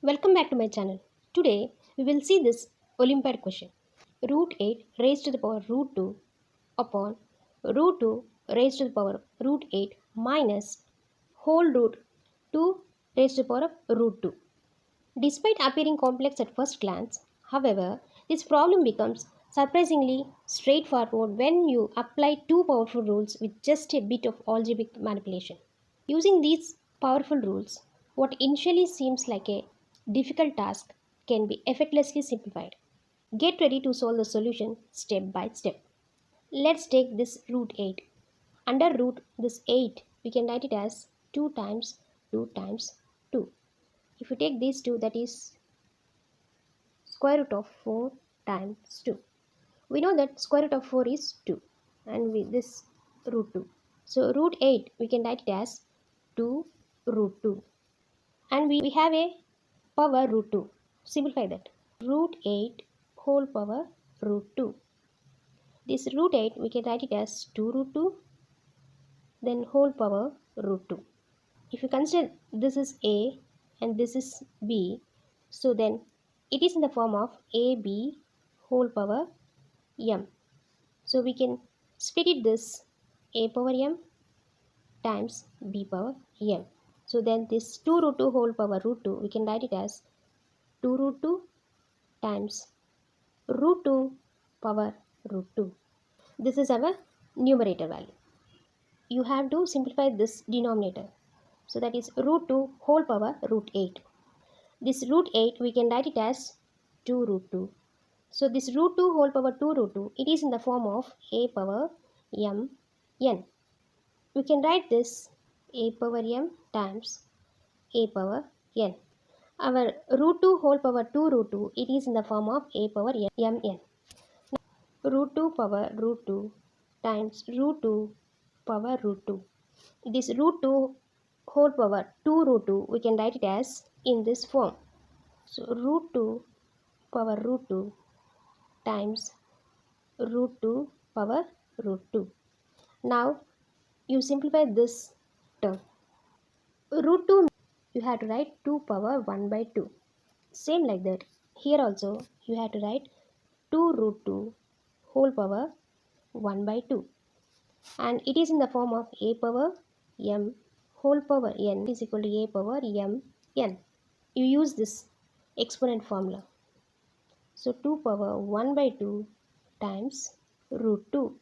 Welcome back to my channel. Today we will see this Olympiad question. Root 8 raised to the power root 2 upon root 2 raised to the power root 8 minus whole root 2 raised to the power of root 2. Despite appearing complex at first glance, however, this problem becomes surprisingly straightforward when you apply two powerful rules with just a bit of algebraic manipulation. Using these powerful rules, what initially seems like a difficult task can be effortlessly simplified. Get ready to solve the solution step by step. Let's take this root 8. Under root this 8, we can write it as 2 times 2 times 2. If you take these 2, that is square root of 4 times 2. We know that square root of 4 is 2 and with this root 2. So root 8, we can write it as 2 root 2. And we have a power root 2. Simplify that. Root 8 whole power root 2. This root 8 we can write it as 2 root 2 then whole power root 2. If you consider this is A and this is B, so then it is in the form of AB whole power m. So we can split it this A power m times B power m. So then this 2 root 2 whole power root 2, we can write it as 2 root 2 times root 2 power root 2. This is our numerator value. You have to simplify this denominator. So that is root 2 whole power root 8. This root 8 we can write it as 2 root 2. So this root 2 whole power 2 root 2, it is in the form of a power m n. We can write this a power m times a power n. Our root 2 whole power 2 root 2, it is in the form of a power m n. Root 2 power root 2 times root 2 power root 2. This root 2 whole power 2 root 2, we can write it as in this form. So root 2 power root 2 times root 2 power root 2. Now you simplify this term. Root 2 you have to write 2 power 1 by 2. Same like that. Here also you have to write 2 root 2 whole power 1 by 2. And it is in the form of a power m whole power n is equal to a power m n. You use this exponent formula. So 2 power 1 by 2 times root 2.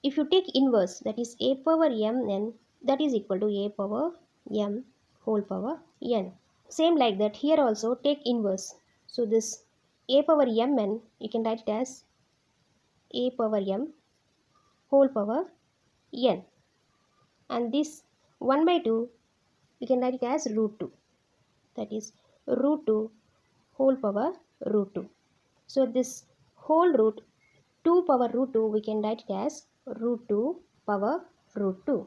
If you take inverse, that is a power m n, that is equal to a power m whole power n. Same like that, here also take inverse. So this a power m n, you can write it as a power m whole power n. And this 1 by 2, you can write it as root 2. That is root 2 whole power root 2. So this whole root 2 power root 2, we can write it as root 2 power root 2.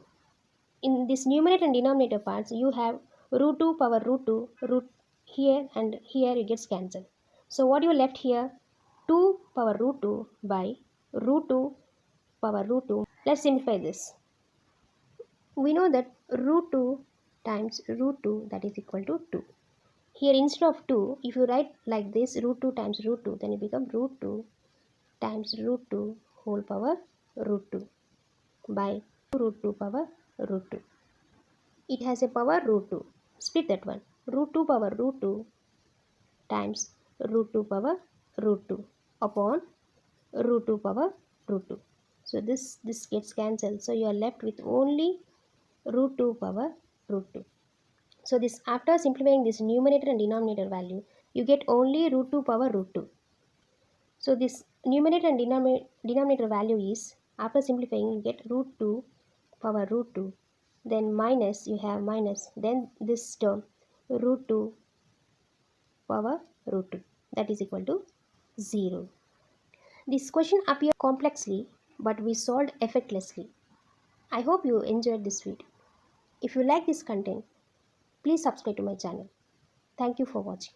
In this numerator and denominator parts, you have root 2 power root 2, root here and here it gets cancelled. So what you left here, 2 power root 2 by root 2 power root 2. Let's simplify this. We know that root 2 times root 2, that is equal to 2. Here instead of 2, if you write like this, root 2 times root 2, then it becomes root 2 times root 2 whole power root 2 by root 2 power root 2. It has a power root 2. Split that one. Root 2 power root 2 times root 2 power root 2 upon root 2 power root 2. So this gets cancelled. So you are left with only root 2 power root 2. So this, after simplifying this numerator and denominator value, you get only root 2 power root 2. So this numerator and denominator value is, after simplifying, you get root 2 power root 2. Then minus, you have minus. Then this term, root 2 power root 2. That is equal to 0. This question appeared complexly, but we solved effortlessly. I hope you enjoyed this video. If you like this content, please subscribe to my channel. Thank you for watching.